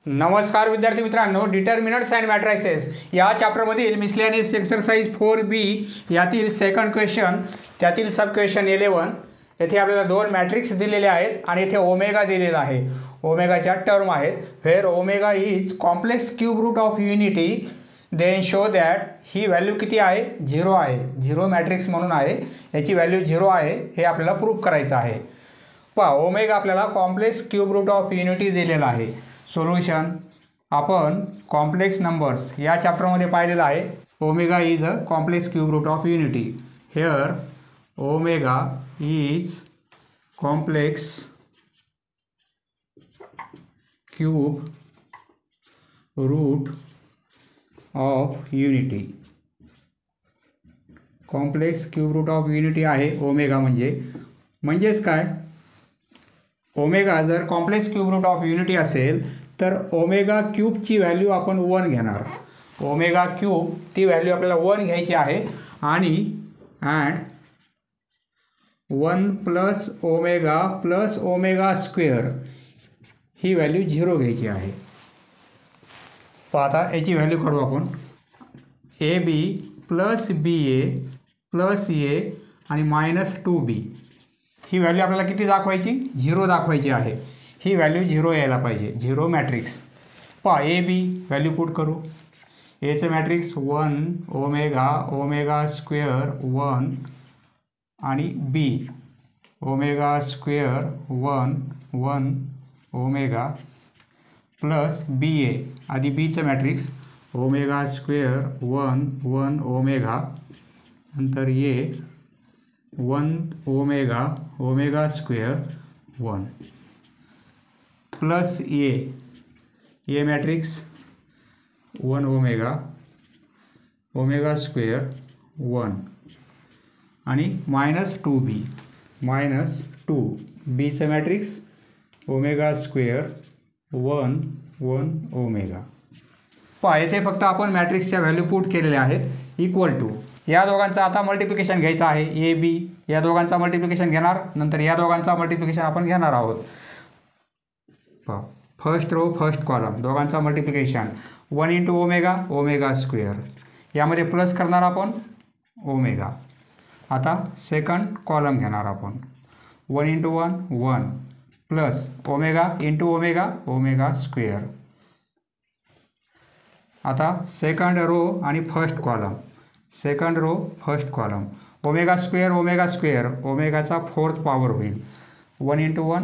नमस्कार विद्यार्थी मित्रांनो, डिटर्मिनंट्स अँड मॅट्रिसेस या चॅप्टरमधील मिसलेनियस एक्सरसाइज 4B यातील सेकंड क्वेश्चन, त्यातील सब क्वेश्चन 11. येथे आपल्याला दोन मॅट्रिक्स दिलेले आहेत आणि येथे ओमेगा दिलेला आहे. ओमेगाच्या टर्म आहेत. Where omega is complex cube root of unity, then show that ही व्हॅल्यू किती आहे? 0 आहे. 0 मॅट्रिक्स म्हणून आहे, याची व्हॅल्यू 0 आहे हे आपल्याला प्रूव्ह करायचं आहे. पहा, ओमेगा आपल्याला complex cube root of unity दिलेला आहे. सोल्युशन आपण कॉम्प्लेक्स नंबर्स या चॅप्टरमध्ये पाहिलेलं आहे. Omega is a complex cube root of unity. Here omega is complex cube root of unity. Complex cube root of unity आहे ओमेगा. म्हणजेच काय? ओमेगा जर complex cube root of unity असेल तर ओमेगा क्यूबची व्हॅल्यू आपण 1 घेणार. ओमेगा क्यूब ती व्हॅल्यू आपल्याला 1 घ्यायची आहे आणि 1 प्लस ओमेगा स्क्वेअर ही व्हॅल्यू 0 घ्यायची आहे. आता याची व्हॅल्यू काढू आपण. AB plus BA plus A आणि मायनस 2B ही व्हॅल्यू आपल्याला किती दाखवायची? 0 दाखवायची आहे. ही व्हॅल्यू 0 यायला पाहिजे. 0 मॅट्रिक्स. पहा, AB व्हॅल्यू पुट करू. एचं मॅट्रिक्स 1 ओमेगा स्क्वेअर 1 आणि B omega square 1 omega plus BA आधी Bचं मॅट्रिक्स ओमेगा स्क्वेअर 1 ओमेगा नंतर A 1 omega square 1 plus A matrix 1 omega square 1 आणि मायनस 2 बीचं मॅट्रिक्स ओमेगा स्क्वेअर 1 ओमेगा. पहा, येथे फक्त आपण मॅट्रिक्सच्या व्हॅल्यू पुट केलेल्या आहेत. इक्वल टू या दोघांचा आता मल्टिप्लिकेशन घ्यायचं आहे. AB या दोघांचा मल्टिप्लिकेशन घेणार, नंतर या दोघांचा मल्टिप्लिकेशन आपण घेणार आहोत. पहा, फर्स्ट रो फर्स्ट कॉलम दोघांचा मल्टिप्लिकेशन 1 इंटू ओमेगा स्क्वेअर, यामध्ये प्लस करणार आपण ओमेगा. आता सेकंड कॉलम घेणार आपण 1 into 1 plus omega into omega square. आता सेकंड रो आणि फर्स्ट कॉलम ओमेगा स्क्वेअर ओमेगाचा 4th पॉवर होईल. 1 into 1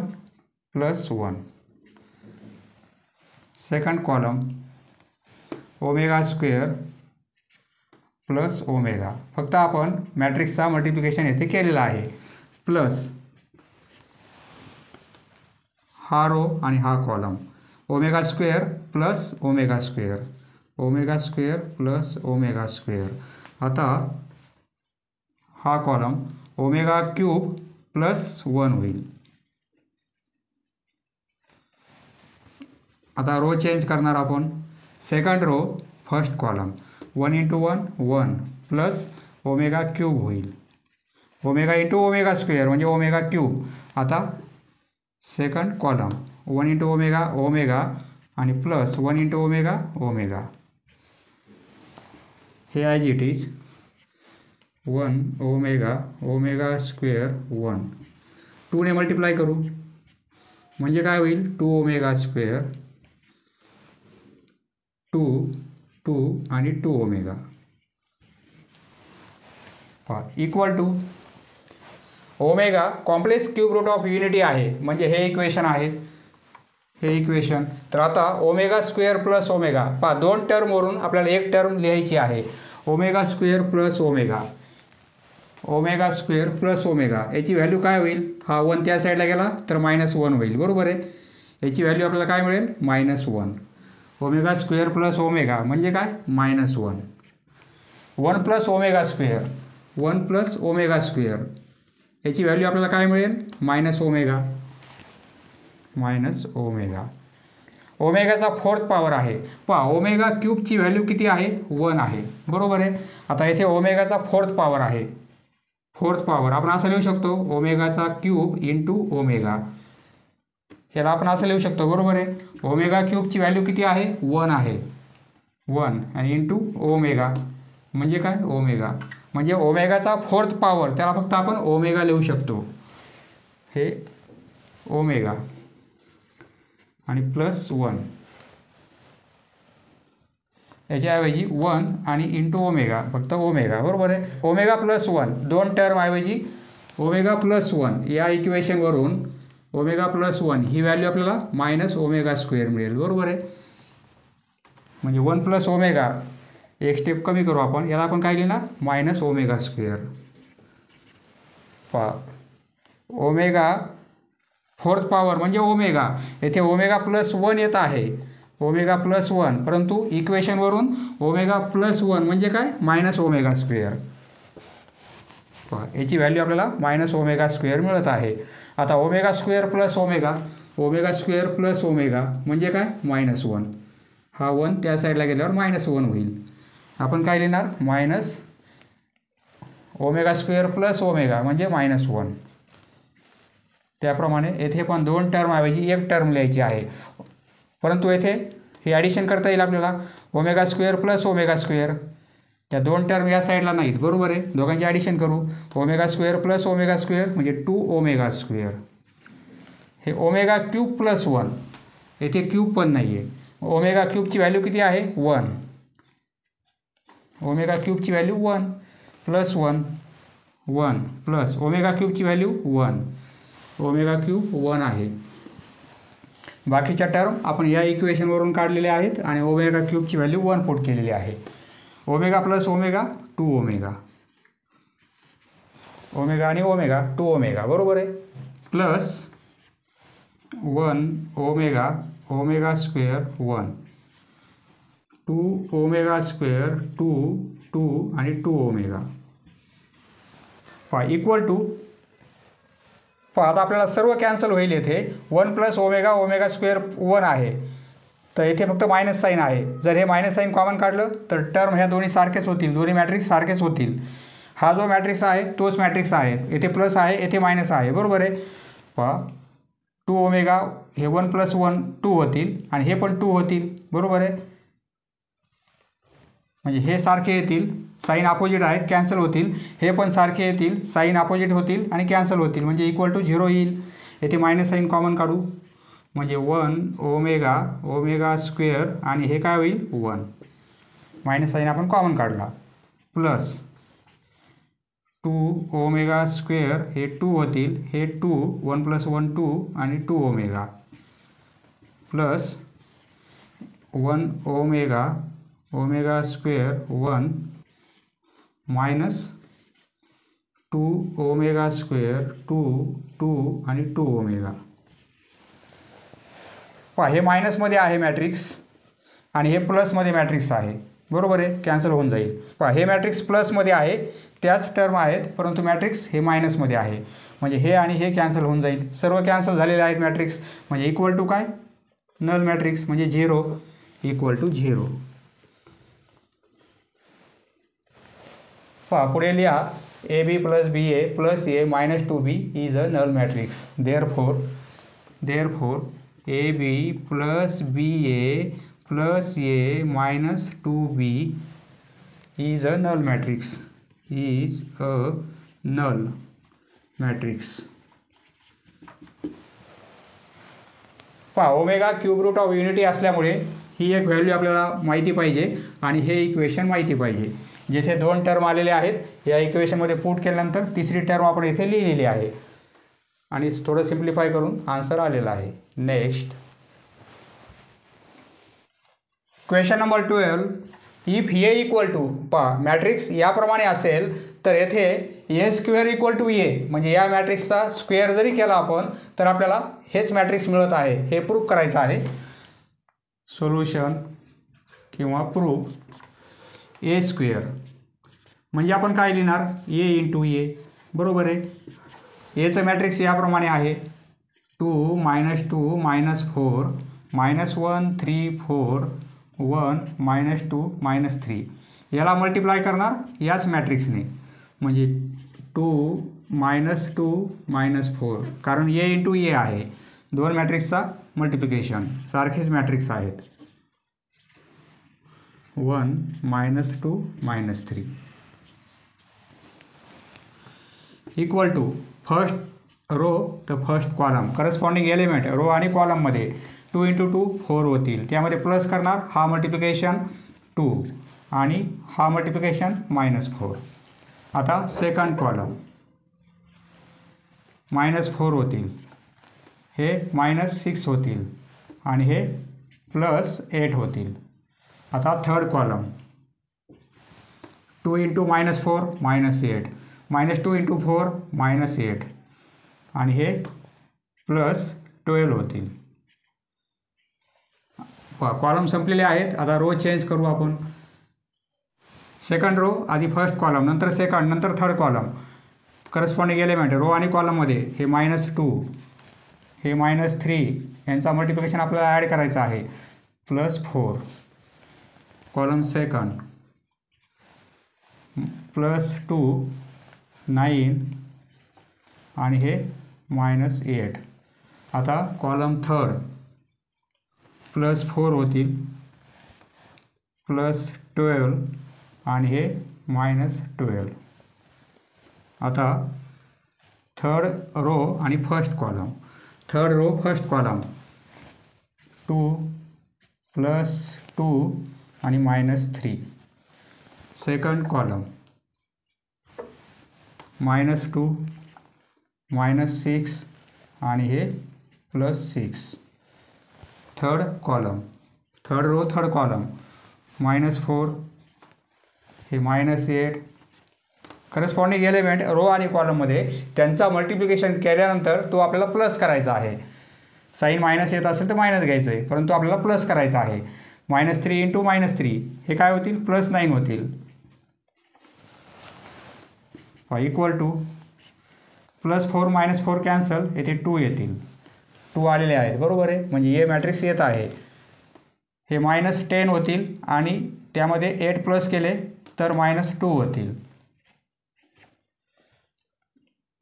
plus 1. Second column omega square plus omega. फक्त आपण मॅट्रिक्सचा मल्टिप्लिकेशन येथे केलेला आहे. प्लस हा रो आणि हा column omega square plus omega square plus omega square. आता हा कॉलम ओमेगा क्यूब प्लस 1 होईल. आता रो चेंज करणार आपण. Second row first column 1 into 1 plus omega cube होईल. ओमेगा इंटू ओमेगा स्क्वेअर म्हणजे ओमेगा क्यूब. आता सेकंड कॉलम 1 इंटू ओमेगा आणि प्लस 1 इंटू ओमेगा. हे as it is 1 omega square 1 2 ने मल्टिप्लाय करू म्हणजे काय होईल? 2 ओमेगा स्क्वेअर 2 आणि 2 omega equal to omega complex cube root of unity आहे. म्हणजे हे इक्वेशन आहे. तर आता ओमेगा स्क्वेअर प्लस ओमेगा. पहा, 2 टर्मवरून आपल्याला एक टर्म लिहायची आहे. ओमेगा स्क्वेअर प्लस ओमेगा याची व्हॅल्यू काय होईल? हा 1 त्या साईडला गेला तर -1 होईल. बरोबर आहे. याची व्हॅल्यू आपल्याला काय मिळेल? -1. ओमेगा स्क्वेअर प्लस ओमेगा म्हणजे काय? -1. 1 प्लस ओमेगा स्क्वेअर याची व्हॅल्यू आपल्याला काय मिळेल? -ओमेगा. ओमेगाचा 4th पॉवर आहे. पहा, ओमेगा क्यूबची व्हॅल्यू किती आहे? 1 आहे. बरोबर आहे. आता येथे ओमेगाचा 4th पॉवर आहे. 4th पॉवर आपण असं लिहू शकतो ओमेगाचा क्यूब इंटू ओमेगा. याला आपण असं लिहू शकतो, बरोबर आहे. ओमेगा क्यूबची व्हॅल्यू किती आहे? 1 आहे. 1 आणि इंटू ओमेगा म्हणजे काय? ओमेगा. म्हणजे ओमेगाचा फोर्थ पॉवर, त्याला फक्त आपण ओमेगा लिहू शकतो. हे ओमेगा आणि प्लस 1, याच्याऐवजी 1 आणि इंटू ओमेगा, फक्त ओमेगा, बरोबर आहे. ओमेगा प्लस 1 दोन टर्मऐवजी ओमेगा प्लस 1 या इक्वेशनवरून ओमेगा प्लस 1 ही व्हॅल्यू आपल्याला मायनस ओमेगा स्क्वेअर मिळेल, बरोबर आहे. म्हणजे 1 प्लस ओमेगा, एक स्टेप कमी करू आपण, याला आपण काय लिहिणार? Minus omega square. Omega fourth power म्हणजे ओमेगा, येथे ओमेगा प्लस 1 येत आहे, ओमेगा प्लस 1, परंतु इक्वेशनवरून ओमेगा प्लस 1 म्हणजे काय? Minus omega square. याची व्हॅल्यू आपल्याला मायनस ओमेगा स्क्वेअर मिळत आहे. आता omega square plus omega, omega square plus omega म्हणजे काय? मायनस 1. हा 1 त्या साईडला गेल्यावर मायनस 1 होईल. आपण काय लिहिणार? Minus omega square plus omega म्हणजे मायनस 1. त्याप्रमाणे येथे पण दोन टर्मऐवजी एक टर्म लिहायची आहे, परंतु येथे हे ॲडिशन करता येईल आपल्याला. Omega square plus omega square, त्या दोन टर्म या साईडला नाहीत, बरोबर आहे. दोघांचे ॲडिशन करू. Omega square plus omega square म्हणजे 2 ओमेगा स्क्वेअर. हे ओमेगा क्यूब प्लस 1, येथे क्यूब पण नाही आहे. ओमेगा क्यूबची व्हॅल्यू किती आहे? 1. ओमेगा क्यूबची व्हॅल्यू 1 प्लस 1, 1 प्लस ओमेगा क्यूबची व्हॅल्यू 1, ओमेगा क्यूब 1 आहे. बाकीच्या टर्म आपण या इक्वेशनवरून काढलेल्या आहेत आणि ओमेगा क्यूबची व्हॅल्यू 1 पुट केलेली आहे. Omega plus omega 2 omega, omega आणि ओमेगा 2 ओमेगा, बरोबर आहे. Plus 1 omega, omega square 1, 2 omega square 2, 2 आणि 2 ओमेगा. इक्वल टू, आता आपल्याला सर्व कॅन्सल होईल. येथे 1 प्लस ओमेगा, ओमेगा स्क्वेअर 1 आहे, तर येथे फक्त मायनस साईन आहे. जर हे मायनस साईन कॉमन काढलं तर टर्म ह्या दोन्ही सारखेच होतील, दोन्ही मॅट्रिक्स सारखेच होतील. हा जो मॅट्रिक्स आहे तोच मॅट्रिक्स आहे. येथे प्लस आहे, येथे मायनस आहे, बरोबर आहे. 2 ओमेगा, हे 1 प्लस 1 2 होतील आणि हे पण 2 होतील, बरोबर आहे. म्हणजे हे सारखे येतील, साईन अपोजिट आहेत, कॅन्सल होतील. हे पण सारखे येतील, साईन अपोजिट होतील आणि कॅन्सल होतील, म्हणजे इक्वल टू 0 येईल. येथे मायनस साईन कॉमन काढू म्हणजे 1 ओमेगा, ओमेगा स्क्वेअर आणि हे काय होईल? 1. मायनस साईन आपण कॉमन काढला. प्लस 2 ओमेगा स्क्वेअर, हे 2 होतील, हे 2, 1 प्लस 1 2 आणि 2 omega. Plus 1 omega, omega square 1 minus 2 omega square 2, 2 आणि 2 ओमेगा. हे मायनसमध्ये आहे मॅट्रिक्स आणि हे प्लसमध्ये मॅट्रिक्स आहे, बरोबर आहे. कॅन्सल होऊन जाईल. हे मॅट्रिक्स प्लसमध्ये आहे, त्याच टर्म आहेत, परंतु मॅट्रिक्स हे मायनसमध्ये आहे, म्हणजे हे आणि हे कॅन्सल होऊन जाईल. सर्व कॅन्सल झालेले आहेत मॅट्रिक्स, म्हणजे इक्वल टू काय? नल मॅट्रिक्स म्हणजे 0, इक्वल टू 0. पुढे लिहा AB plus BA plus A minus 2B is a null matrix. Therefore AB plus BA plus A minus 2B is a null matrix, is a null matrix. Omega cube root of unity असल्यामुळे ही एक value आपल्याला माहिती पाहिजे आणि हे equation माहिती पाहिजे. जेथे दोन टर्म आलेले आहेत या इक्वेशनमध्ये पुट केल्यानंतर तिसरी टर्म आपण इथे लिहिलेली आहे आणि थोडं सिम्प्लिफाय करून आन्सर आलेला आहे. Next question number 12. If A equal to, matrix याप्रमाणे असेल तर येथे A square equal to A, म्हणजे या मॅट्रिक्सचा स्क्वेअर जरी केला आपण तर आपल्याला हेच मॅट्रिक्स मिळत आहे, हे प्रूफ करायचं आहे. सोल्युशन किंवा प्रूफ ए स्क्वेअर म्हणजे आपण काय लिहिणार? ए इंटू ए, बरोबर आहे. एचं मॅट्रिक्स याप्रमाणे आहे 2 minus 2 minus 4 minus 1 3 4 1 minus 2 minus 3. याला मल्टिप्लाय करणार याच मॅट्रिक्सने, म्हणजे 2 मायनस 2 मायनस 4, कारण ए इंटू ए आहे, दोन मॅट्रिक्सचा मल्टिप्लिकेशन सारखेच मॅट्रिक्स आहेत. 1 -2 -3 इक्वल टू फर्स्ट रो तर first column corresponding element row आणि कॉलममध्ये 2 × 2 4 होतील. त्यामध्ये प्लस करणार हा मल्टिप्लिकेशन 2 आणि हा मल्टिप्लिकेशन -4. आता सेकंड कॉलम -4 होतील, हे -6 होतील आणि हे +8 होतील. आता थर्ड कॉलम 2 × -4 -8 -2 × 4 -8 आणि हे +12 होतील. कॉलम संपलेले आहेत. आता रो चेंज करू आपण. सेकंड रो आधी फर्स्ट कॉलम नंतर सेकंड नंतर third column corresponding element row आणि कॉलममध्ये हे -2 हे -3 यांचा मल्टिप्लिकेशन आपल्याला ॲड करायचा आहे +4. कॉलम सेकंड +2 9 आणि हे -8. आता कॉलम थर्ड +4 होतील +12 आणि हे -12. आता थर्ड रो आणि first column third row first column 2 +2 आणि -3. सेकंड कॉलम -2 -6 आणि हे +6. Third column third row third column -4 हे -8. करस्पॉन्डिंग एलिमेंट रो आणि कॉलममध्ये त्यांचा मल्टिप्लिकेशन केल्यानंतर तो आपल्याला प्लस करायचा आहे. साईन मायनस येत असेल तर मायनस घ्यायचं आहे, परंतु आपल्याला प्लस करायचं आहे. -3 × -3 हे काय होतील +9 होतील. इक्वल टू +4 -4 कॅन्सल, येथे 2 येतील. 2 आलेले आहेत बरोबर आहे, म्हणजे हे मॅट्रिक्स येत आहे. हे -10 होतील आणि त्यामध्ये 8 प्लस केले तर -2 होतील.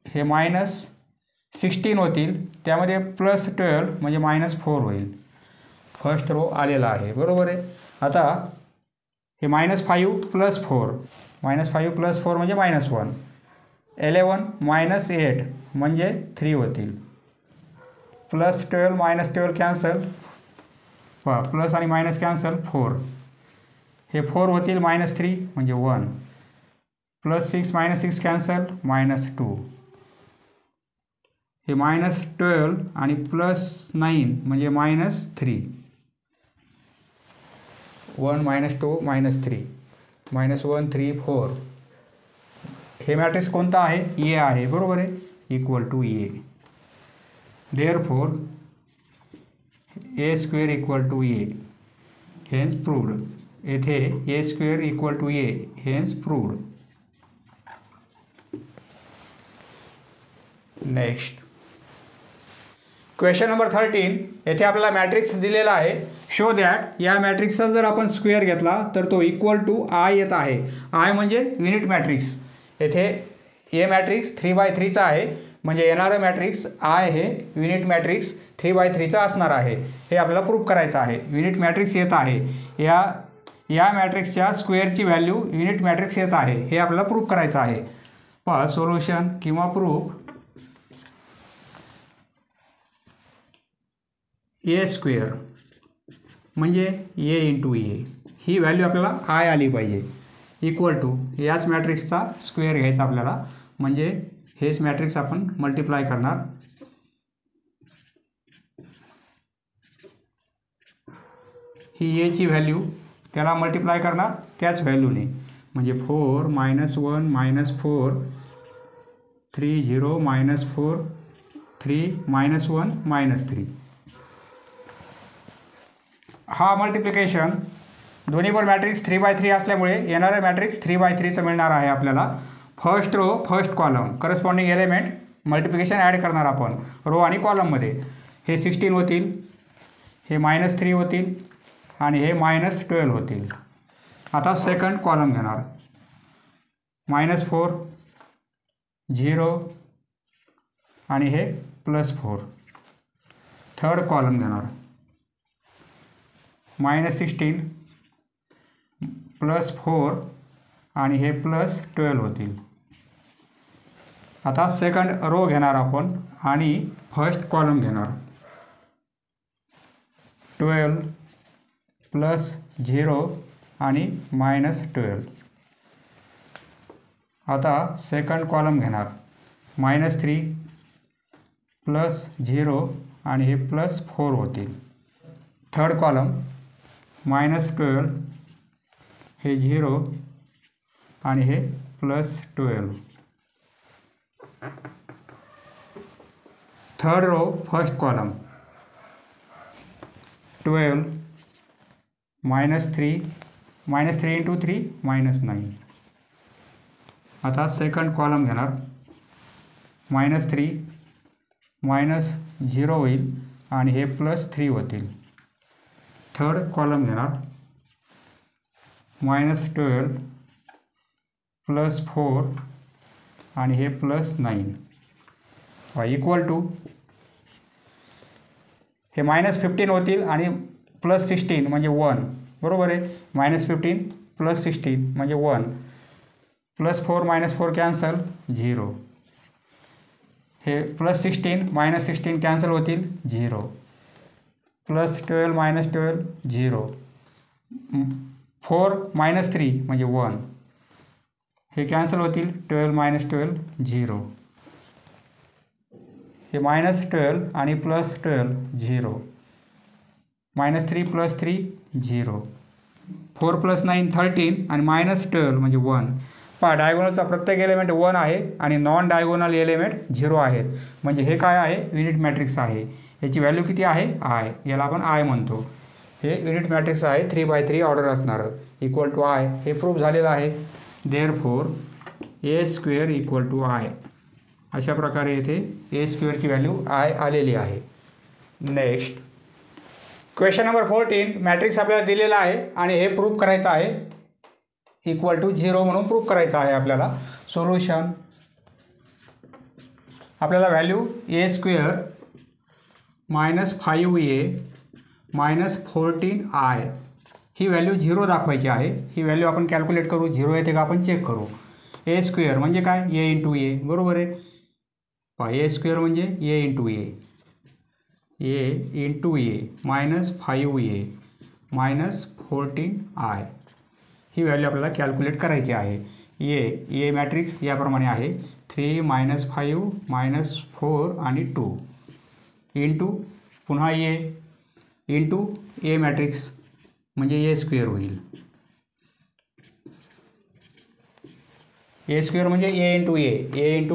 हे -16 होतील, त्यामध्ये +12 म्हणजे -4 होईल. फर्स्ट रो आलेला आहे बरोबर आहे. आता हे -5 + 4 -5 + 4 म्हणजे -1. 11 -8 म्हणजे 3 होतील. +12 -12 कॅन्सल, प्लस आणि मायनस कॅन्सल 4. हे 4 होतील -3 म्हणजे 1. +6 -6 कॅन्सल -2. हे -12 आणि +9 म्हणजे -3. 1 -2 -3 -1 3 4. हे मॅट्रिक्स कोणता आहे? ए आहे बरोबर आहे, equal to A. Therefore A² equal to A, hence proved. येथे A² equal to A, hence proved. Next question number 13. येथे आपल्याला मॅट्रिक्स दिलेला आहे. शो दॅट या मॅट्रिक्सचा जर आपण स्क्वेअर घेतला तर तो इक्वल टू आय येत आहे. आय म्हणजे युनिट मॅट्रिक्स. येथे ए मॅट्रिक्स 3/3 आहे, म्हणजे येणारं मॅट्रिक्स आय हे युनिट मॅट्रिक्स 3/3 असणार आहे. हे आपल्याला प्रूव्ह करायचं आहे. युनिट मॅट्रिक्स येत आहे, या मॅट्रिक्सच्या स्क्वेअरची व्हॅल्यू युनिट मॅट्रिक्स येत आहे, हे आपल्याला प्रूव्ह करायचं आहे. पहा सोल्युशन किंवा प्रूफ. A² म्हणजे A × ए, ही व्हॅल्यू आपल्याला आय आली पाहिजे. इक्वल टू याच मॅट्रिक्सचा स्क्वेअर घ्यायचा आपल्याला, म्हणजे हेच मॅट्रिक्स आपण मल्टिप्लाय करणार. ही ए ची व्हॅल्यू त्याला मल्टिप्लाय करणार त्याच व्हॅल्यूने, म्हणजे 4 -1 -4 3 0 -4 3 -1 -3. हा मल्टिप्लिकेशन दोन्ही पण मॅट्रिक्स 3/3 असल्यामुळे येणारं मॅट्रिक्स 3/3 मिळणार आहे आपल्याला. First row first column corresponding element multiplication add करणार आपण रो आणि कॉलममध्ये. हे 16 होतील, हे -3 होतील आणि हे -12 होतील. आता सेकंड कॉलम घेणार. -4 0 आणि हे +4. थर्ड कॉलम घेणार -16 +4 आणि हे +12 होतील. आता सेकंड रो घेणार आपण आणि फर्स्ट कॉलम घेणार 12 +0 आणि -12. आता सेकंड कॉलम घेणार -3 +0 आणि हे +4 होतील. थर्ड कॉलम -12 हे 0 आणि हे +12. Third row first column 12 -3 × 3 -9. आता सेकंड कॉलम घेणार -3 -0 होईल आणि हे +3 होतील. थर्ड कॉलम घेणार -12 +4 आणि हे +9 इक्वल टू हे -15 होतील आणि +16 म्हणजे 1 बरोबर आहे. -15 +16 म्हणजे 1 +4 -4 कॅन्सल 0. हे +16 -16 कॅन्सल होतील 0 +12 -12 0 4 -3 म्हणजे 1 हे कॅन्सल होतील 12 -12 0. हे -12 आणि +12 0 -3 +3 0 4 + 9 13 आणि -12 म्हणजे 1. पहा डायगोनलचा प्रत्येक एलिमेंट 1 आहे आणि नॉन डायगोनल एलिमेंट 0 आहेत. म्हणजे हे काय आहे युनिट मॅट्रिक्स आहे. याची व्हॅल्यू किती आहे आय, याला आपण आय म्हणतो. हे युनिट मॅट्रिक्स आहे 3×3 ऑर्डर असणारं इक्वल टू आय. हे प्रूफ झालेलं आहे. Therefore A² = I. अशा प्रकारे येथे A² ची व्हॅल्यू आय आलेली आहे. Next question number 14. मॅट्रिक्स आपल्याला दिलेला आहे आणि हे प्रूफ करायचं आहे =0 म्हणून प्रूफ करायचं आहे आपल्याला. सोल्युशन आपल्याला व्हॅल्यू A² -5A -14I ही व्हॅल्यू 0 दाखवायची आहे. ही व्हॅल्यू आपण कॅल्क्युलेट करू. 0 येते का आपण चेक करू. A² म्हणजे काय A × A बरोबर आहे. A² म्हणजे A × A -5A -14I he value आपल्याला कॅल्क्युलेट करायची आहे. A मॅट्रिक्स याप्रमाणे आहे 3 -5 -4 आणि 2 इंटू पुन्हा A इंटू A मॅट्रिक्स म्हणजे A² होईल. A² म्हणजे A ×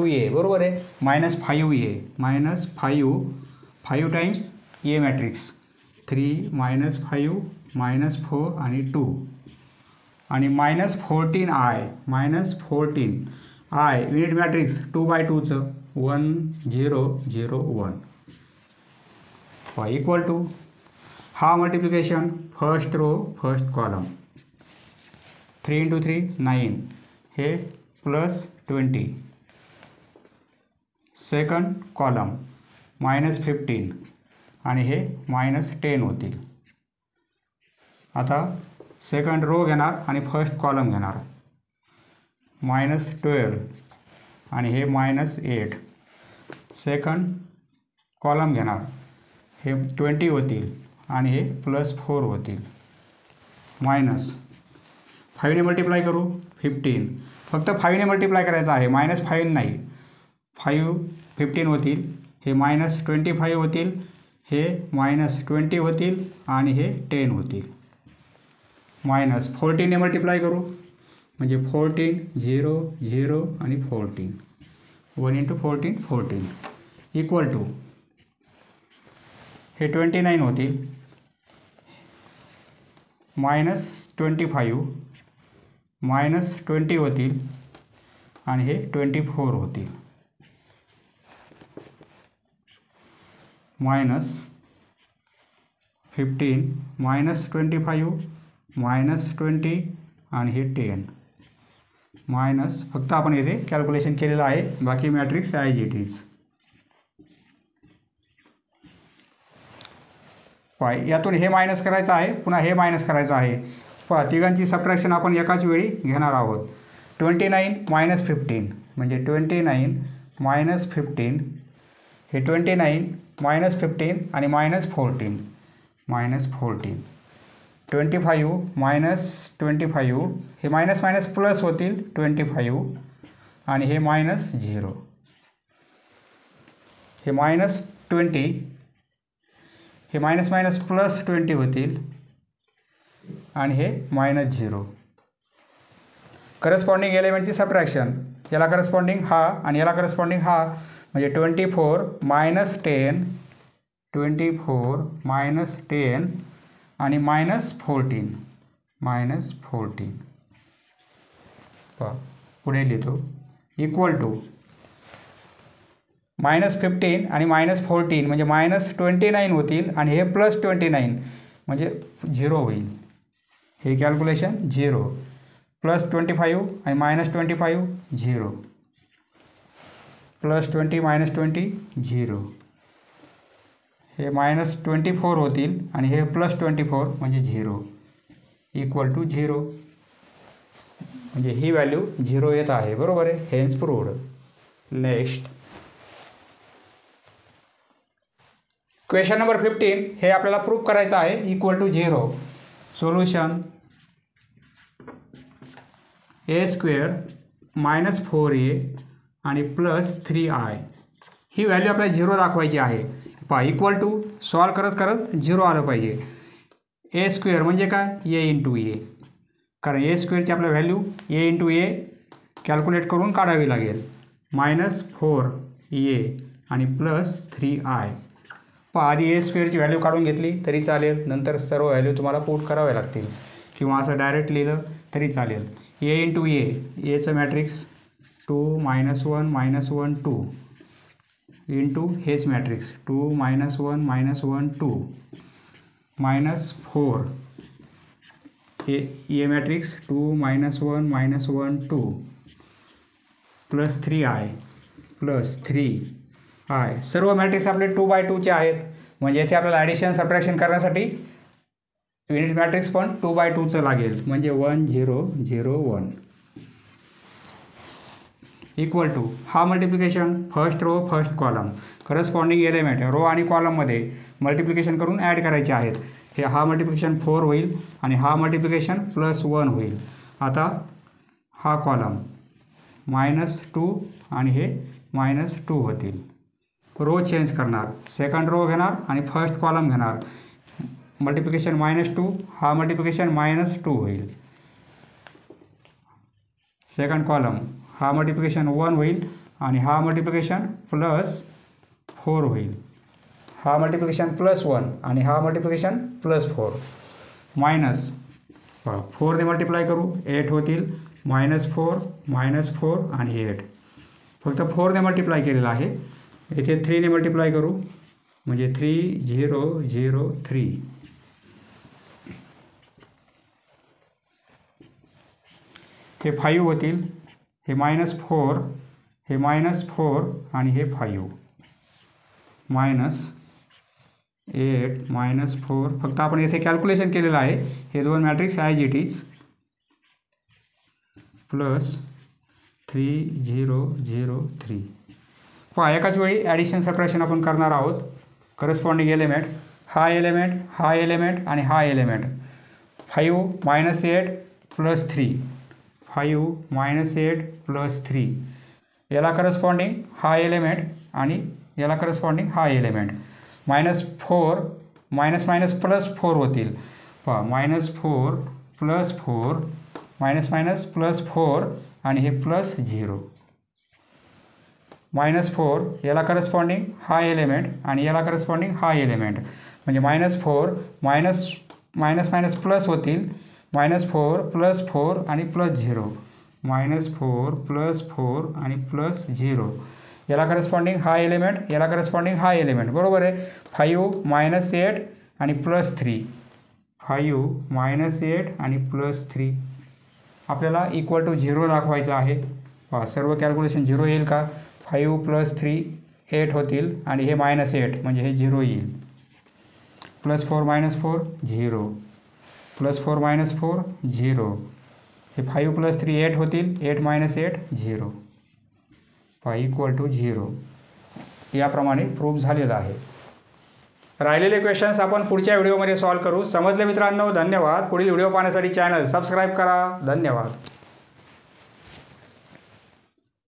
A बरोबर आहे. -5A -5 टाइम्स A मॅट्रिक्स 3 -5 -4 आणि 2 आणि -14I -14I युनिट मॅट्रिक्स 2×2चं 1 0 0 1 इक्वल टू हा multiplication first row first column 3 × 3 9 हे +20. सेकंड कॉलम -15 आणि हे -10 होतील. आता सेकंड रो घेणार आणि फर्स्ट कॉलम घेणार -12 आणि हे -8. सेकंड कॉलम घेणार हे 20 होतील आणि हे +4 होतील. -5 ने मल्टिप्लाय करू 15. फक्त 5 ने मल्टिप्लाय करायचं आहे -5 नाही. 5 15 होतील. हे -25 होतील. हे -20 होतील आणि हे 10 होतील. -14 ने मल्टिप्लाय करू म्हणजे 14 0 0 आणि 14 1 × 14 14 इक्वल टू हे 29 होतील. -25 -20 होतील आणि हे 24 होतील. -15 -25 -20 आणि हे 10 मायनस फक्त आपण येथे कॅल्क्युलेशन केलेलं आहे. बाकी मॅट्रिक्स ॲज इट इज. पहा यातून हे मायनस करायचं आहे, पुन्हा हे मायनस करायचं आहे. पहा तिघांची सबट्रॅक्शन आपण एकाच वेळी घेणार आहोत. 29 मायनस 15 म्हणजे 29 मायनस 15, हे 29 मायनस 15 आणि मायनस 14 25 मायनस 25, हे मायनस मायनस प्लस होतील 25 आणि हे मायनस 0, हे मायनस 20, हे मायनस मायनस प्लस 20 होतील आणि हे मायनस 0. करस्पॉन्डिंग एलिमेंटची सबट्रॅक्शन, याला करस्पॉन्डिंग हा आणि याला करस्पॉन्डिंग हा, म्हणजे 24 मायनस 10, 24 मायनस 10 आणि मायनस 14 पहा पुढे लिहितो इक्वल टू मायनस 15 आणि मायनस 14 म्हणजे मायनस 29 होतील आणि हे प्लस 29 म्हणजे 0 होईल. हे कॅल्क्युलेशन 0, प्लस 25 आणि मायनस 25 0, प्लस 20 मायनस 20 0, हे मायनस 24 होतील आणि हे प्लस 24 म्हणजे 0 इक्वल टू 0, म्हणजे ही व्हॅल्यू 0 येत आहे. बरोबर आहे, hence proved. Next question number 15, हे आपल्याला प्रूव्ह करायचं आहे equal to 0. Solution a² minus 4a आणि प्लस 3i, ही व्हॅल्यू आपल्याला 0 दाखवायची आहे. पहा इक्वल टू सॉल्व करत करत 0 आलं पाहिजे. a² म्हणजे काय, a इंटू ए, कारण a² आपल्या value a into A calculate करून काढावी लागेल. मायनस 4a आणि प्लस 3i. पहा आधी a² व्हॅल्यू काढून घेतली तरी चालेल, नंतर सर्व व्हॅल्यू तुम्हाला पुट कराव्या लागतील, किंवा असं डायरेक्ट लिहिलं तरी चालेल. a इंटू ए, एचं मॅट्रिक्स 2 मायनस 1 मायनस 1 2 इंटू हेच matrix 2 minus 1 minus 1 2 minus 4, A matrix 2 minus 1 minus 1 2 plus 3i plus 3i. सर्व मॅट्रिक्स आपले 2×2चे आहेत, म्हणजे येथे आपल्याला ॲडिशन सबट्रॅक्शन करण्यासाठी युनिट मॅट्रिक्स पण 2×2चं लागेल, म्हणजे 1 0 0 1 इक्वल टू हा multiplication first row first column, corresponding element row आणि कॉलममध्ये मल्टिप्लिकेशन करून ॲड करायचे आहेत. हे हा मल्टिप्लिकेशन 4 होईल आणि हा मल्टिप्लिकेशन प्लस 1 होईल. आता हा कॉलम मायनस 2 आणि हे मायनस 2 होतील. रो चेंज करणार, सेकंड रो घेणार आणि फर्स्ट कॉलम घेणार. मल्टिप्लिकेशन -2, हा मल्टिप्लिकेशन -2 होईल. सेकंड कॉलम हा मल्टिप्लिकेशन 1 होईल आणि हा मल्टिप्लिकेशन प्लस 4 होईल. हा मल्टिप्लिकेशन प्लस 1 आणि हा मल्टिप्लिकेशन प्लस 4. मायनस 4 ने मल्टिप्लाय करू 8 होतील, -4 आणि 8. फक्त 4 ने मल्टिप्लाय केलेलं आहे. इथे 3 ने मल्टिप्लाय करू म्हणजे 3 0 0 3. हे 5 होतील, हे -4, हे -4 आणि हे 5 -8 -4. फक्त आपण येथे कॅल्क्युलेशन केलेलं आहे. हे दोन matrix as it is plus 3 0 0 3. पहा एकाच वेळी ॲडिशन सबट्रॅक्शन आपण करणार आहोत. करस्पॉन्डिंग एलिमेंट, हा एलिमेंट, हा एलिमेंट आणि हा एलिमेंट. 5 -8 plus 3, 5 -8 plus 3. याला करस्पॉन्डिंग हा एलिमेंट आणि याला करस्पॉन्डिंग हा एलिमेंट. -4 मायनस प्लस 4 होतील. पहा -4 प्लस 4 मायनस प्लस 4 आणि हे प्लस 0. -4 याला करस्पॉन्डिंग हा एलिमेंट आणि याला करस्पॉन्डिंग हा एलिमेंट, म्हणजे -4 मायनस प्लस होतील. -4 प्लस 4 आणि प्लस 0, -4 प्लस 4 आणि प्लस 0. याला करस्पॉन्डिंग हा एलिमेंट, याला करस्पॉन्डिंग हा एलिमेंट. बरोबर आहे. 5 -8 आणि प्लस 3, 5 -8 आणि प्लस 3. आपल्याला इक्वल टू 0 दाखवायचं आहे. पहा सर्व कॅल्क्युलेशन 0 येईल का. 5 प्लस 3 8 होतील आणि हे -8 म्हणजे हे 0 येईल. +4 - 4 0, +4 - 4 0, हे 5 + 3 8 होतील, 8 - 8 0, = 0. याप्रमाणे प्रूफ झालेलं आहे. राहिलेले क्वेश्चन्स आपण पुढच्या व्हिडिओमध्ये सॉल्व्ह करू. समजले मित्रांनो? धन्यवाद. पुढील व्हिडिओ पाहण्यासाठी चॅनल सबस्क्राईब करा. धन्यवाद.